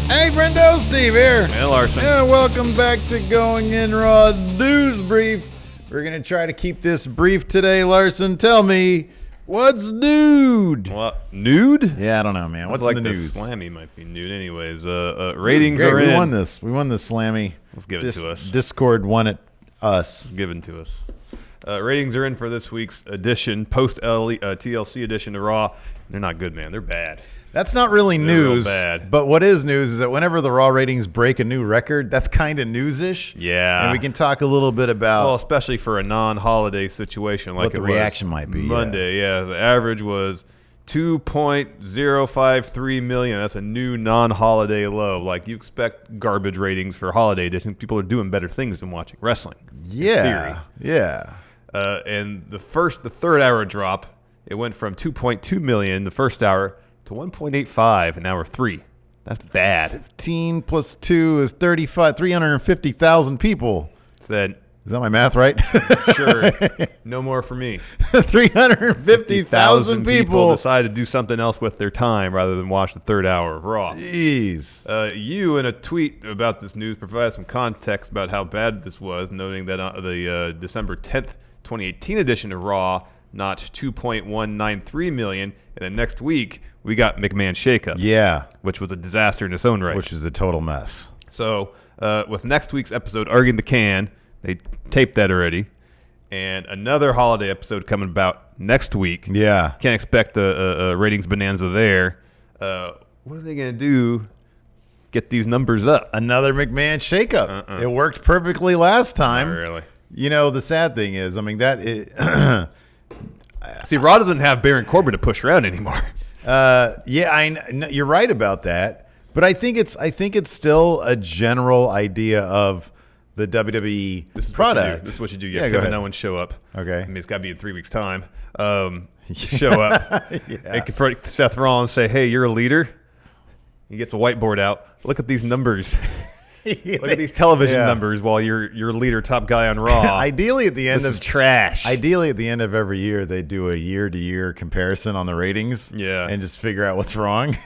Hey, friendo, Steve here. Hey, Larson. And welcome back to Going In Raw News Brief. We're going to try to keep this brief today, Larson. Tell me, what's nude? What? Nude? Yeah, I don't know, man. What's like in the news? Slammy might be nude anyways. Ratings Great. are in. We won this. We won this Slammy. Let's give it to us. Discord won it us. Given to us. Ratings are in for this week's edition, post-TLC edition of Raw. They're not good, man. They're bad. That's not really news, real bad. But what is news is that whenever the Raw ratings break a new record, that's kind of news-ish. Yeah. And we can talk a little bit about Well, especially for a non-holiday situation like what the reaction might be. Monday, yeah. The average was 2.053 million. That's a new non-holiday low. Like, you expect garbage ratings for holiday edition. People are doing better things than watching wrestling. Yeah. Yeah. And the third hour drop, it went from 2.2 million the first hour to 1.85 in hour 3. That's bad. 15 plus 2 is 35, 350,000 people. Said, is that my math right? Sure. No more for me. 350,000 people decided to do something else with their time rather than watch the third hour of Raw. Jeez. You, in a tweet about this news, provided some context about how bad this was, noting that the December 10th, 2018 edition of Raw notched 2.193 million, and then next week we got McMahon Shakeup. Yeah. Which was a disaster in its own right. Which was a total mess. So with next week's episode, Arguing the Can, they taped that already, and another holiday episode coming about next week. Yeah. Can't expect a ratings bonanza there. What are they going to do? Get these numbers up. Another McMahon Shakeup. It worked perfectly last time. Not really. You know, the sad thing is, I mean, that is... See, Raw doesn't have Baron Corbin to push around anymore. Yeah, you're right about that. But I think it's still a general idea of the WWE product. This is what you do. You have Kevin Owens show up. Okay. I mean, it's got to be in 3 weeks' time. Show up. Yeah. And confront Seth Rollins, say, hey, you're a leader. He gets a whiteboard out. Look at these numbers. Look at these television numbers while you're leader, top guy on Raw. Ideally, at the end of trash. Ideally, at the end of every year, they do a year-to-year comparison on the ratings. Yeah. And just figure out what's wrong.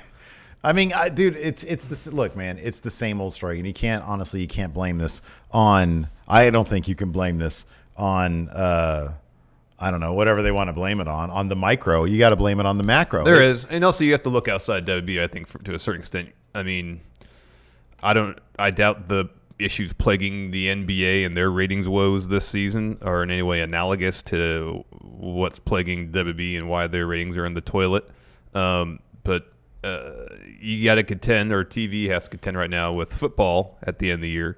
I mean, dude, it's this. Look, man, it's the same old story, and you can't blame this on. I don't think you can blame this on. I don't know, whatever they want to blame it on the micro. You got to blame it on the macro. There is, and also you have to look outside WWE. I think to a certain extent. I mean, I doubt the issues plaguing the NBA and their ratings woes this season are in any way analogous to what's plaguing WWE and why their ratings are in the toilet. But you got to contend, or TV has to contend right now with football at the end of the year,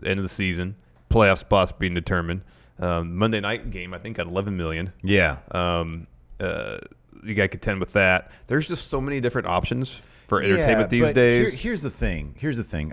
end of the season, playoff spots being determined. Monday night game, I think, got 11 million. Yeah. You got to contend with that. There's just so many different options for entertainment these days. Here's the thing.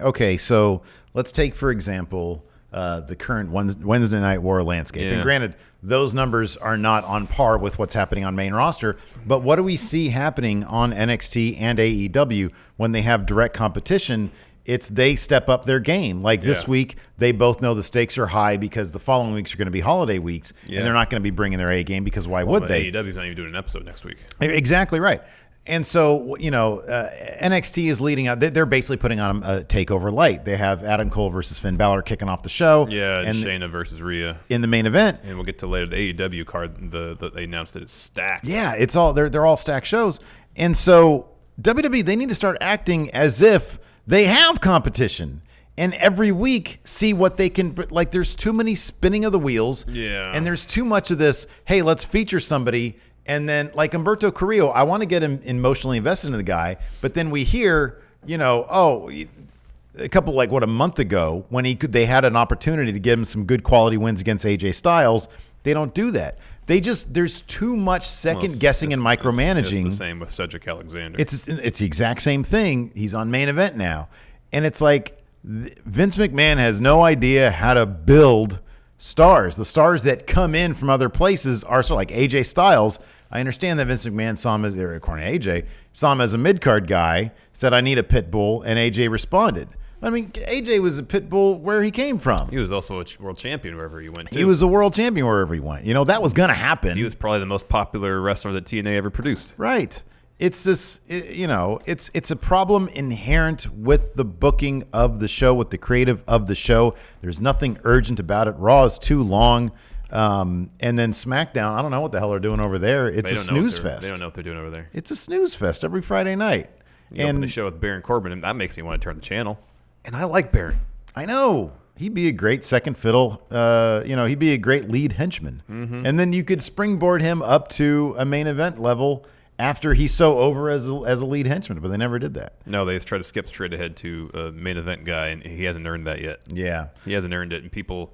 Okay, so let's take, for example, the current Wednesday Night War landscape. Yeah. And granted, those numbers are not on par with what's happening on main roster, but what do we see happening on NXT and AEW when they have direct competition? It's they step up their game. Like this week, they both know the stakes are high because the following weeks are going to be holiday weeks, and they're not going to be bringing their A game because why would they? AEW's not even doing an episode next week. Exactly right. And so, you know, NXT is leading out. They're basically putting on a takeover light. They have Adam Cole versus Finn Balor kicking off the show. Yeah, and Shayna versus Rhea in the main event. And we'll get to later the AEW card. They announced that it's stacked. Yeah, it's all they're all stacked shows. And so WWE, they need to start acting as if they have competition. And every week, see what they can. Like, there's too many spinning of the wheels. Yeah. And there's too much of this. Hey, let's feature somebody. And then, like Humberto Carrillo, I want to get him emotionally invested in the guy. But then we hear, you know, a month ago when they had an opportunity to give him some good quality wins against AJ Styles. They don't do that. There's too much second guessing and micromanaging. It's the same with Cedric Alexander. It's the exact same thing. He's on main event now. And it's like Vince McMahon has no idea how to build stars. The stars that come in from other places are sort of like AJ Styles. I understand that Vince McMahon saw him as, according to AJ, saw him as a mid-card guy, said, I need a pit bull, and AJ responded. I mean, AJ was a pit bull where he came from. He was also a world champion wherever he went to. He was a world champion wherever he went. You know, that was going to happen. He was probably the most popular wrestler that TNA ever produced. Right. it's this, it's a problem inherent with the booking of the show, with the creative of the show. There's nothing urgent about it. Raw is too long. And then SmackDown, I don't know what the hell they're doing over there. It's a snooze fest. They don't know what they're doing over there. It's a snooze fest every Friday night. You open the show with Baron Corbin, and that makes me want to turn the channel. And I like Baron. I know. He'd be a great second fiddle. He'd be a great lead henchman. Mm-hmm. And then you could springboard him up to a main event level after he's so over as a lead henchman, but they never did that. No, they just try to skip straight ahead to a main event guy, and he hasn't earned that yet. Yeah. He hasn't earned it, and people,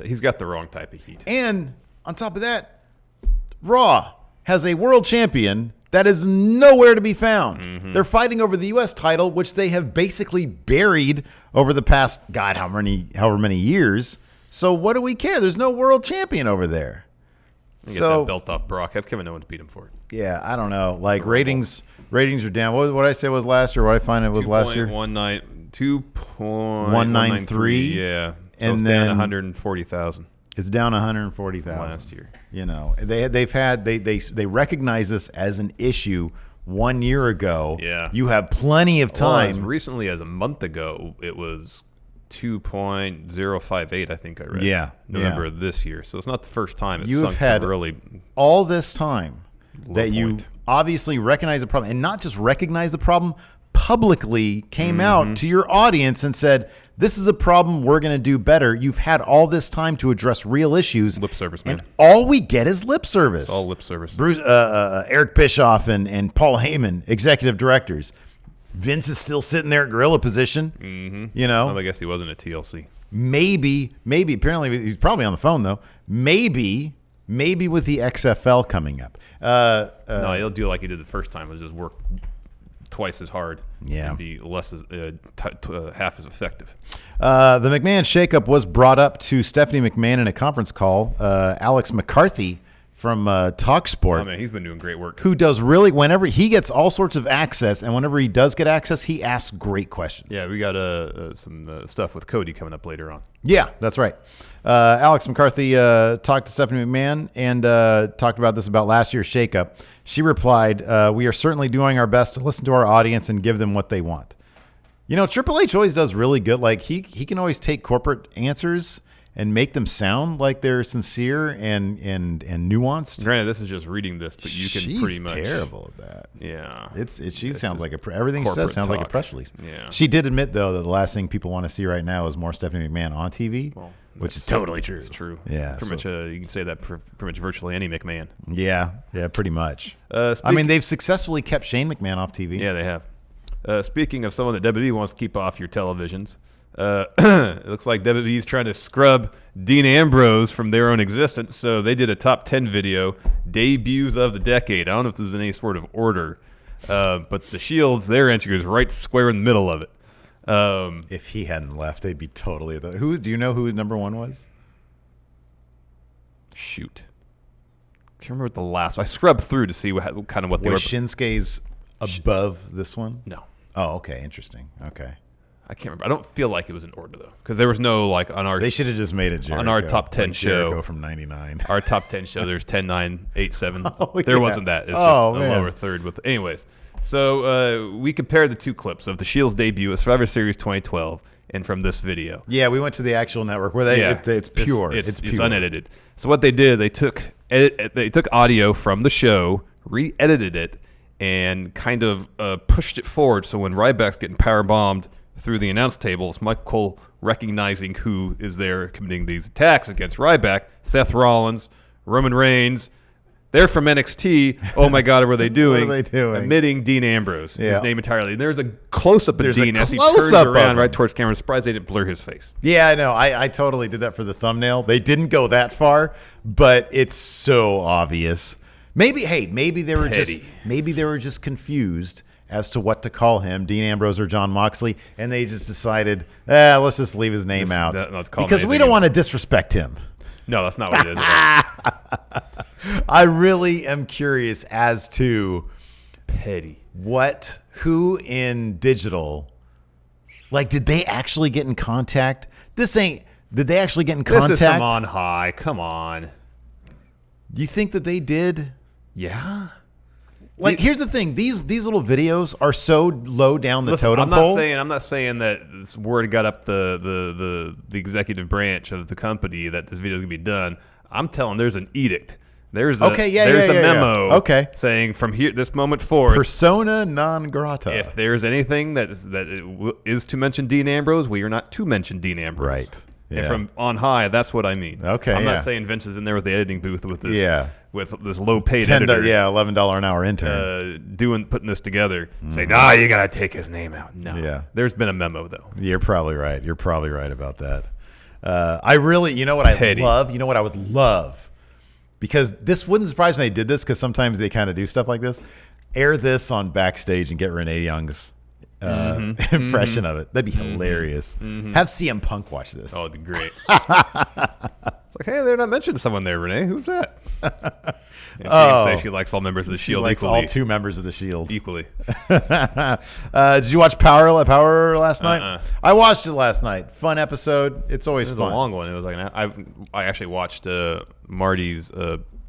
he's got the wrong type of heat. And on top of that, Raw has a world champion that is nowhere to be found. Mm-hmm. They're fighting over the U.S. title, which they have basically buried over the past, God, however many years. So what do we care? There's no world champion over there. Get that belt off Brock. Have Kevin Owens beat him for it. Yeah, I don't know. Like ratings are down. What I say was last year? What I find it was last year? 2.193. Yeah, so and it's then down 140,000. It's down 140,000 last year. They recognize this as an issue 1 year ago. Yeah, you have plenty of time. As recently as a month ago, it was 2.058. I think I read. Yeah, November of this year. So it's not the first time it's you sunk have had to early. All this time that you point. obviously recognize the problem, and not just recognize the problem, publicly came out to your audience and said, this is a problem, we're going to do better. You've had all this time to address real issues. Lip service, man. And all we get is lip service. It's all lip service. Bruce, Eric Bischoff and Paul Heyman, executive directors. Vince is still sitting there at gorilla position. Mm-hmm. Well, I guess he wasn't at TLC. Maybe, apparently he's probably on the phone, though. Maybe with the XFL coming up. No, he'll do like he did the first time, was just work twice as hard and be less half as effective. The McMahon shakeup was brought up to Stephanie McMahon in a conference call. Alex McCarthy from TalkSport. Oh, man, he's been doing great work. Who does really, whenever he gets all sorts of access, and whenever he does get access, he asks great questions. Yeah, we got some stuff with Cody coming up later on. Yeah, that's right. Alex McCarthy talked to Stephanie McMahon and talked about this about last year's shakeup. She replied, we are certainly doing our best to listen to our audience and give them what they want. Triple H always does really good. Like he can always take corporate answers and make them sound like they're sincere and nuanced. Granted, this is just reading this, but you can pretty much. She's terrible at that. Yeah, she sounds like everything she says sounds like a press release. Yeah, she did admit though that the last thing people want to see right now is more Stephanie McMahon on TV, which is totally true. It's true. Yeah, pretty much. You can say that pretty much virtually any McMahon. Yeah, pretty much. They've successfully kept Shane McMahon off TV. Yeah, they have. Speaking of someone that WWE wants to keep off your televisions. It looks like WWE's trying to scrub Dean Ambrose from their own existence, so they did a top 10 video, debuts of the decade. I don't know if this is in any sort of order, but the Shield's, their entry was right square in the middle of it. If he hadn't left, they'd be totally. Who do you know who number one was? Shoot, I can't remember what the last. I scrubbed through to see what they were. Was Shinsuke's above this one? No. Oh, okay, interesting. Okay. I can't remember. I don't feel like it was in order though, because there was no on our. They should have just made it Jericho, on our top 10 show. Jericho from '99. Our top 10 show. There's 10, 9, 8, 7. Oh, there wasn't that. It's just a lower third with. Anyways, so we compared the two clips of the Shield's debut at Survivor Series 2012 and from this video. Yeah, we went to the actual network where it's pure. It's pure. It's unedited. So what they did, they took audio from the show, re-edited it, and kind of pushed it forward. So when Ryback's getting power bombed through the announce table, it's Michael Cole recognizing who is there committing these attacks against Ryback. Seth Rollins, Roman Reigns. They're from NXT. Oh my God, what are they doing? What are they doing? Omitting Dean Ambrose, his name entirely. And there's a close-up of Dean as he turns around right towards camera. I'm surprised they didn't blur his face. Yeah, I know. I totally did that for the thumbnail. They didn't go that far, but it's so obvious. Maybe they were just confused as to what to call him, Dean Ambrose or John Moxley, and they just decided, let's just leave his name out because we don't want to disrespect him. No, that's not what it is. I really am curious as to petty who in digital, did they actually get in contact? Did they actually get in contact? This is from on high. Come on. Do you think that they did? Yeah. Like, here's the thing: these little videos are so low down the totem pole. I'm not saying that this word got up the executive branch of the company that this video is gonna be done. I'm telling there's an edict. There's a memo saying from here this moment forward, persona non grata. If there's anything that is to mention Dean Ambrose, we are not to mention Dean Ambrose. Right. Yeah. And from on high, that's what I mean. Okay. I'm not saying Vince is in there with the editing booth with this with this low paid editor. $11 an hour intern. Putting this together. Saying, you gotta take his name out. No. Yeah. There's been a memo though. You're probably right. You're probably right about that. I really you know what I love? You know what I would love? Because this wouldn't surprise me they did this, because sometimes they kind of do stuff like this. Air this on Backstage and get Renee Young's impression of it. That'd be hilarious. Have CM Punk watch this. Oh, it'd be great. It's like, hey, they're not mentioning someone there, Renee. Who's that? And she can say she likes all members of the Shield likes equally. all 2 members of the Shield. Equally. Did you watch Power last night? I watched it last night. Fun episode. It's always fun. It was a long one. It was like I actually watched Marty's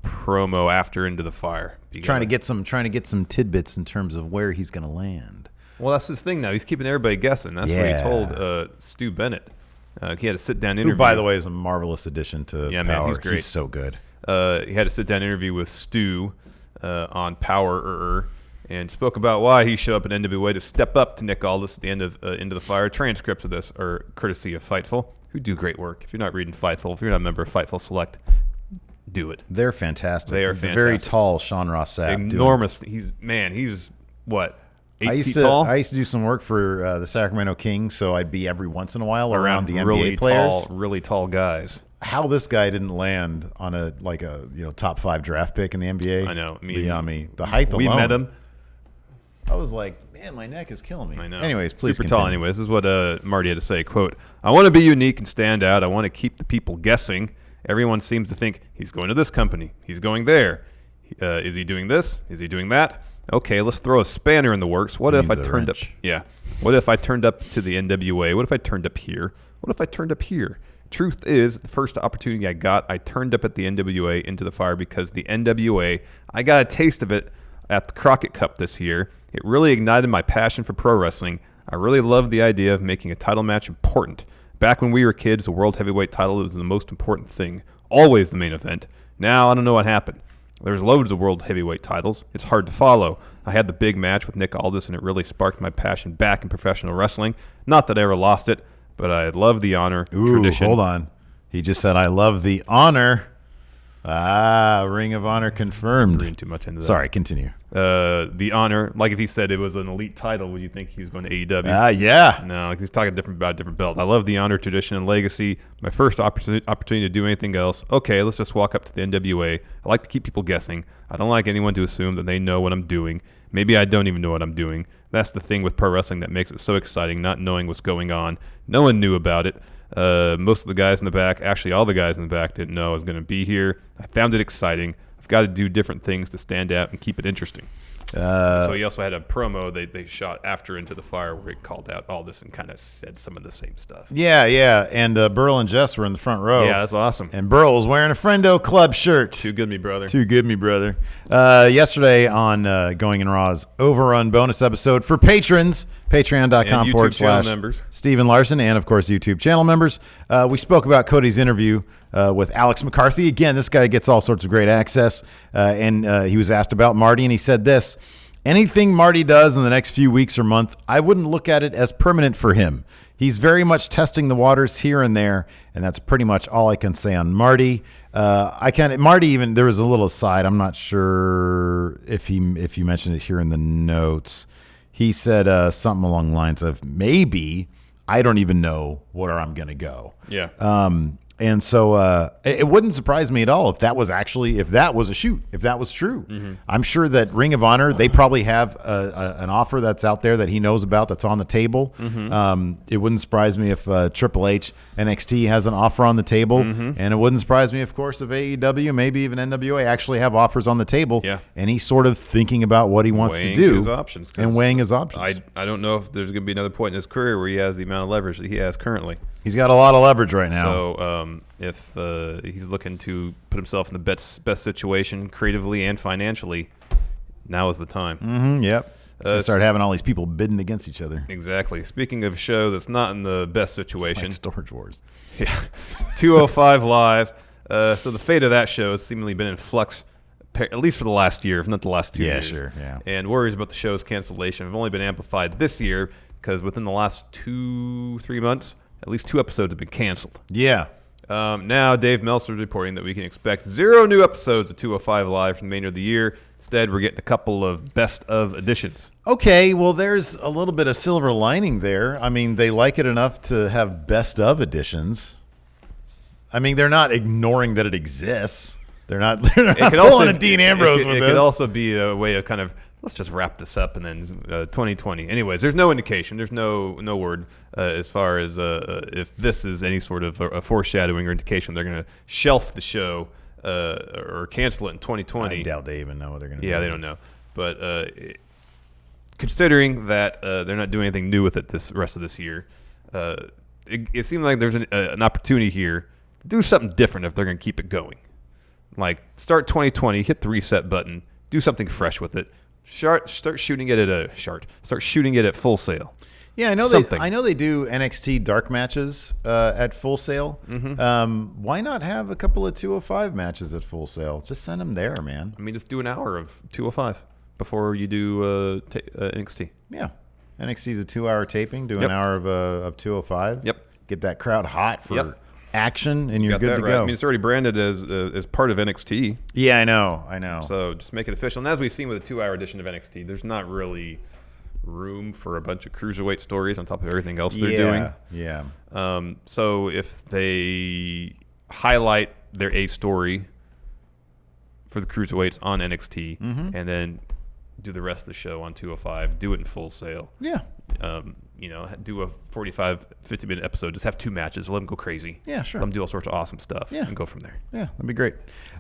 promo after Into the Fire. Trying to get some tidbits in terms of where he's going to land. Well, that's his thing now. He's keeping everybody guessing. That's what he told Stu Bennett. He had a sit-down interview. Who, by the way, is a marvelous addition to Power. Man, he's great. He's so good. He had a sit-down interview with Stu on Power and spoke about why he showed up at NWA to step up to Nick Aldis at the end of Into the Fire. Transcripts of this are courtesy of Fightful, who do great work. If you're not reading Fightful, if you're not a member of Fightful Select, do it. They're fantastic. They are the fantastic. Very tall Sean Ross Sapp. Enormous. He's what? 8 feet tall? I used to do some work for the Sacramento Kings, so I'd be every once in a while around the really NBA players. Really tall guys. How this guy didn't land on a top 5 draft pick in the NBA? I know. Beyond me. The height alone. We met him. I was like, man, my neck is killing me. I know. Anyways, please Super continue. tall. Anyways, this is what Marty had to say. Quote, I want to be unique and stand out. I want to keep the people guessing. Everyone seems to think he's going to this company. He's going there. Is he doing this? Is he doing that? Okay, let's throw a spanner in the works. What if I turned up? Yeah. What if I turned up to the NWA? What if I turned up here? What if I turned up here? Truth is, the first opportunity I got, I turned up at the NWA Into the Fire because the NWA, I got a taste of it at the Crockett Cup this year. It really ignited my passion for pro wrestling. I really loved the idea of making a title match important. Back when we were kids, the World Heavyweight title was the most important thing, always the main event. Now, I don't know what happened. There's loads of World Heavyweight titles. It's hard to follow. I had the big match with Nick Aldis, and it really sparked my passion back in professional wrestling. Not that I ever lost it, but I love the honor, tradition. Hold on. He just said, I love the honor. Ring of Honor confirmed. Reading too much into that. Sorry, continue. The honor, like if he said it was an elite title, would you think he was going to AEW? Yeah. No, he's talking about a different belt. I love the honor, tradition, and legacy. My first opportunity to do anything else. Okay, let's just walk up to the NWA. I like to keep people guessing. I don't like anyone to assume that they know what I'm doing. Maybe I don't even know what I'm doing. That's the thing with pro wrestling that makes it so exciting, not knowing what's going on. No one knew about it. Most of the guys in the back, actually all the guys in the back, didn't know I was going to be here. I found it exciting. I've got to do different things to stand out and keep it interesting. So he also had a promo they shot after Into the Fire where he called out all this and kind of said some of the same stuff. Yeah. And Burl and Jess were in the front row. Yeah, that's awesome. And Burl was wearing a Friendo Club shirt. Too good, me brother. Too good, me brother. Yesterday on Going in Raw's Overrun bonus episode for patrons, patreon.com/ Stephen Larson, and of course YouTube channel members. We spoke about Cody's interview with Alex McCarthy. Again, this guy gets all sorts of great access, and he was asked about Marty, and he said this: anything Marty does in the next few weeks or month, I wouldn't look at it as permanent for him. He's very much testing the waters here and there, and that's pretty much all I can say on Marty. Marty, even there was a little aside. I'm not sure if you mentioned it here in the notes. He said something along the lines of, maybe I don't even know where I'm going to go. Yeah. And so it wouldn't surprise me at all if that was a shoot, if that was true. Mm-hmm. I'm sure that Ring of Honor, they probably have an offer that's out there that he knows about that's on the table. Mm-hmm. It wouldn't surprise me if Triple H NXT has an offer on the table. Mm-hmm. And it wouldn't surprise me, of course, if AEW, maybe even NWA actually have offers on the table. Yeah. And he's sort of thinking about what he wants to do. Weighing his options. I don't know if there's going to be another point in his career where he has the amount of leverage that he has currently. He's got a lot of leverage right now. So if he's looking to put himself in the best situation creatively and financially, Now is the time. Mm-hmm, yep. Start having all these people bidding against each other. Exactly. Speaking of a show that's not in the best situation. It's like Storage Wars. Yeah. 205 Live. So the fate of that show has seemingly been in flux, at least for the last year, if not the last 2 years. Yeah, sure. Yeah. And worries about the show's cancellation have only been amplified this year because within the last 2-3 months, at least 2 episodes have been canceled. Yeah. Now, Dave Meltzer is reporting that we can expect 0 new episodes of 205 Live for the remainder of the year. Instead, we're getting a couple of best of editions. Okay, well, there's a little bit of silver lining there. I mean, they like it enough to have best of editions. I mean, they're not ignoring that it exists. They're not pulling a Dean Ambrose with this. It could also be a way of kind of, let's just wrap this up and then 2020. Anyways, there's no indication. There's no word as far as if this is any sort of a foreshadowing or indication they're going to shelf the show or cancel it in 2020. I doubt they even know what they're going to do. Yeah, they don't know. But considering that they're not doing anything new with it this rest of this year, it seems like there's an opportunity here to do something different if they're going to keep it going. Like, start 2020, hit the reset button, do something fresh with it. Start shooting it at Full Sail. Yeah, I know they do NXT dark matches at Full Sail. Mm-hmm. Why not have a couple of 205 matches at Full Sail? Just send them there, man. I mean, just do an hour of 205 before you do NXT. Yeah, NXT is a 2-hour taping. Do an hour of 205. Yep. Get that crowd hot for action, and you're good to right. go. I mean, it's already branded as part of NXT. Yeah, I know. So just make it official. And as we've seen with a 2-hour edition of NXT, there's not really room for a bunch of cruiserweight stories on top of everything else they're doing. Yeah. So if they highlight their A story for the cruiserweights on NXT, and then do the rest of the show on 205, do it in Full Sail. Yeah. Do a 45, 50-minute episode. Just have 2 matches. Let them go crazy. Yeah, sure. Let them do all sorts of awesome stuff and go from there. Yeah, that'd be great.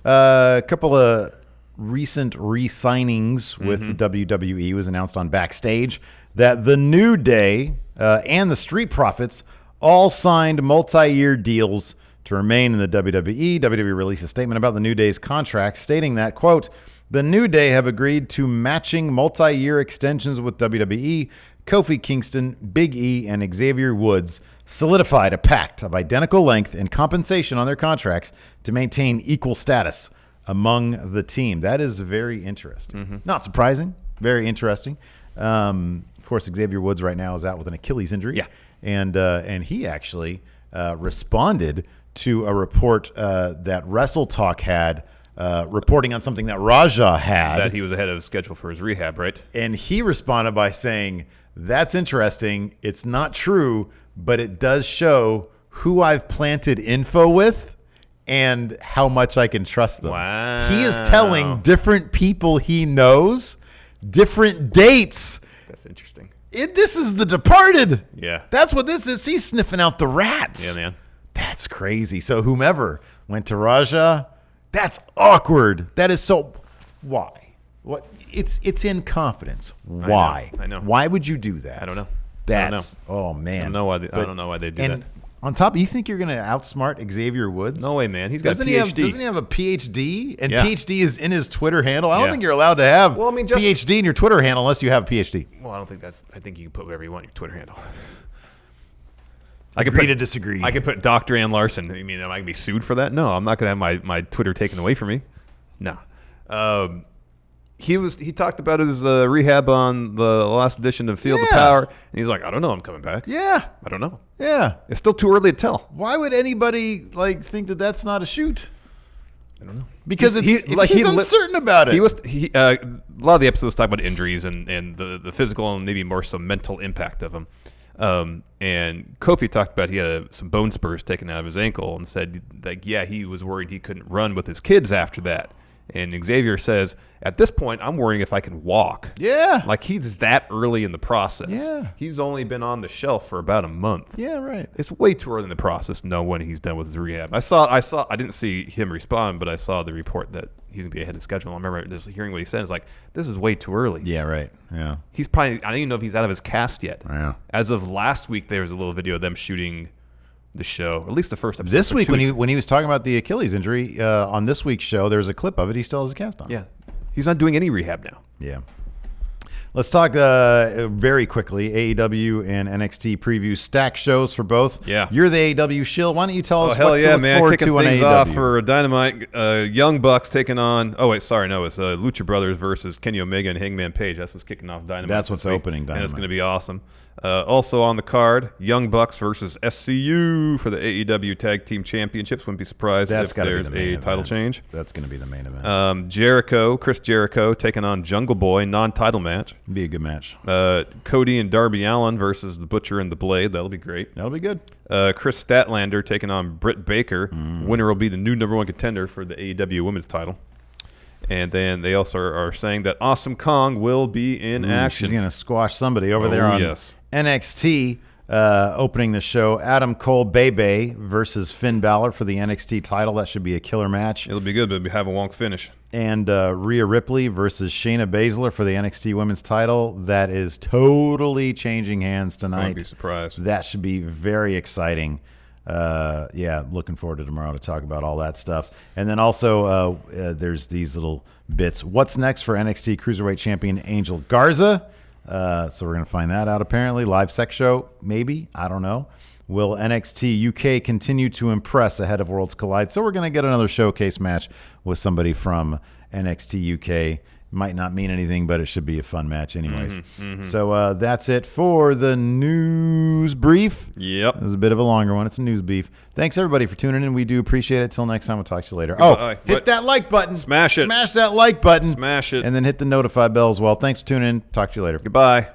A couple of recent re-signings with the WWE was announced on Backstage that the New Day and the Street Profits all signed multi-year deals to remain in the WWE. WWE released a statement about the New Day's contract stating that, quote, the New Day have agreed to matching multi-year extensions with WWE. Kofi Kingston, Big E, and Xavier Woods solidified a pact of identical length and compensation on their contracts to maintain equal status among the team. That is very interesting. Not surprising, very interesting. Of course, Xavier Woods right now is out with an Achilles injury. Yeah. And he actually responded to a report that Wrestle Talk had reporting on something that Raja had. That he was ahead of schedule for his rehab, right? And he responded by saying, that's interesting. It's not true, but it does show who I've planted info with and how much I can trust them. Wow. He is telling different people he knows different dates. That's interesting. This is The Departed. Yeah. That's what this is. He's sniffing out the rats. Yeah, man. That's crazy. So whomever went to Raja, that's awkward. That is so. Why? What? It's in confidence. Why? I know. Why would you do that? I don't know. That's oh man. I don't know why they do that. On top, you think you're going to outsmart Xavier Woods? No way, man. He's got doesn't a PhD. Doesn't he have a PhD? And Yeah. PhD is in his Twitter handle. I don't think you're allowed to have PhD in your Twitter handle unless you have a PhD. Well, I think you can put whatever you want in your Twitter handle. Agree to disagree. I could put Dr. Ann Larson. I mean, am I going to be sued for that? No, I'm not going to have my Twitter taken away from me. No. He talked about his rehab on the last edition of Field of Power, and he's like, I don't know, I'm coming back. Yeah. I don't know. Yeah. It's still too early to tell. Why would anybody think that that's not a shoot? I don't know. Because he's uncertain about it. A lot of the episodes talk about injuries and the physical and maybe more so mental impact of them. And Kofi talked about he had some bone spurs taken out of his ankle and said he was worried he couldn't run with his kids after that. And Xavier says, at this point, I'm worrying if I can walk. Yeah. Like he's that early in the process. Yeah. He's only been on the shelf for about a month. Yeah, right. It's way too early in the process to know when he's done with his rehab. I didn't see him respond, but I saw the report that he's going to be ahead of schedule. I remember just hearing what he said. It's like, this is way too early. Yeah, right. Yeah. He's probably, I don't even know if he's out of his cast yet. Yeah. As of last week, there was a little video of them shooting the show, or at least the first episode. This week, when he was talking about the Achilles injury on this week's show, there was a clip of it. He still has a cast on. Yeah. He's not doing any rehab now. Yeah. Let's talk very quickly. AEW and NXT preview stack shows for both. Yeah. You're the AEW shill. Why don't you tell us hell what yeah, to look man. forward Kicking to on things AEW? off for Dynamite, Young Bucks taking on. Oh wait, sorry, no, it's Lucha Brothers versus Kenny Omega and Hangman Page. That's what's kicking off Dynamite. That's what's this week, opening Dynamite. and it's going to be awesome. Also on the card, Young Bucks versus SCU for the AEW Tag Team Championships. Wouldn't be surprised That's if gotta there's be the main a title event. change. That's going to be the main event. Chris Jericho taking on Jungle Boy, non-title match. Be a good match. Cody and Darby Allin versus the Butcher and the Blade. That'll be great. That'll be good. Chris Statlander taking on Britt Baker. Winner will be the new #1 contender for the AEW Women's title. And then they also are saying that Awesome Kong will be in action. She's going to squash somebody over there on NXT. Opening the show, Adam Cole Bebe versus Finn Balor for the NXT title. That should be a killer match. It'll be good, but we have a wonk finish. And Rhea Ripley versus Shayna Baszler for the NXT Women's title. That is totally changing hands tonight. I'd be surprised. That should be very exciting. Yeah, looking forward to tomorrow to talk about all that stuff. And then also there's these little bits. What's next for NXT Cruiserweight Champion Angel Garza? So we're going to find that out apparently. Live sex show, maybe. I don't know. Will NXT UK continue to impress ahead of Worlds Collide? So we're going to get another showcase match with somebody from NXT UK. Might not mean anything, but it should be a fun match anyways. So that's it for the news brief. Yep. This is a bit of a longer one. It's a news brief. Thanks, everybody, for tuning in. We do appreciate it. Till next time, we'll talk to you later. Goodbye. Hit that like button. Smash it. Smash that like button. Smash it. And then hit the notify bell as well. Thanks for tuning in. Talk to you later. Goodbye.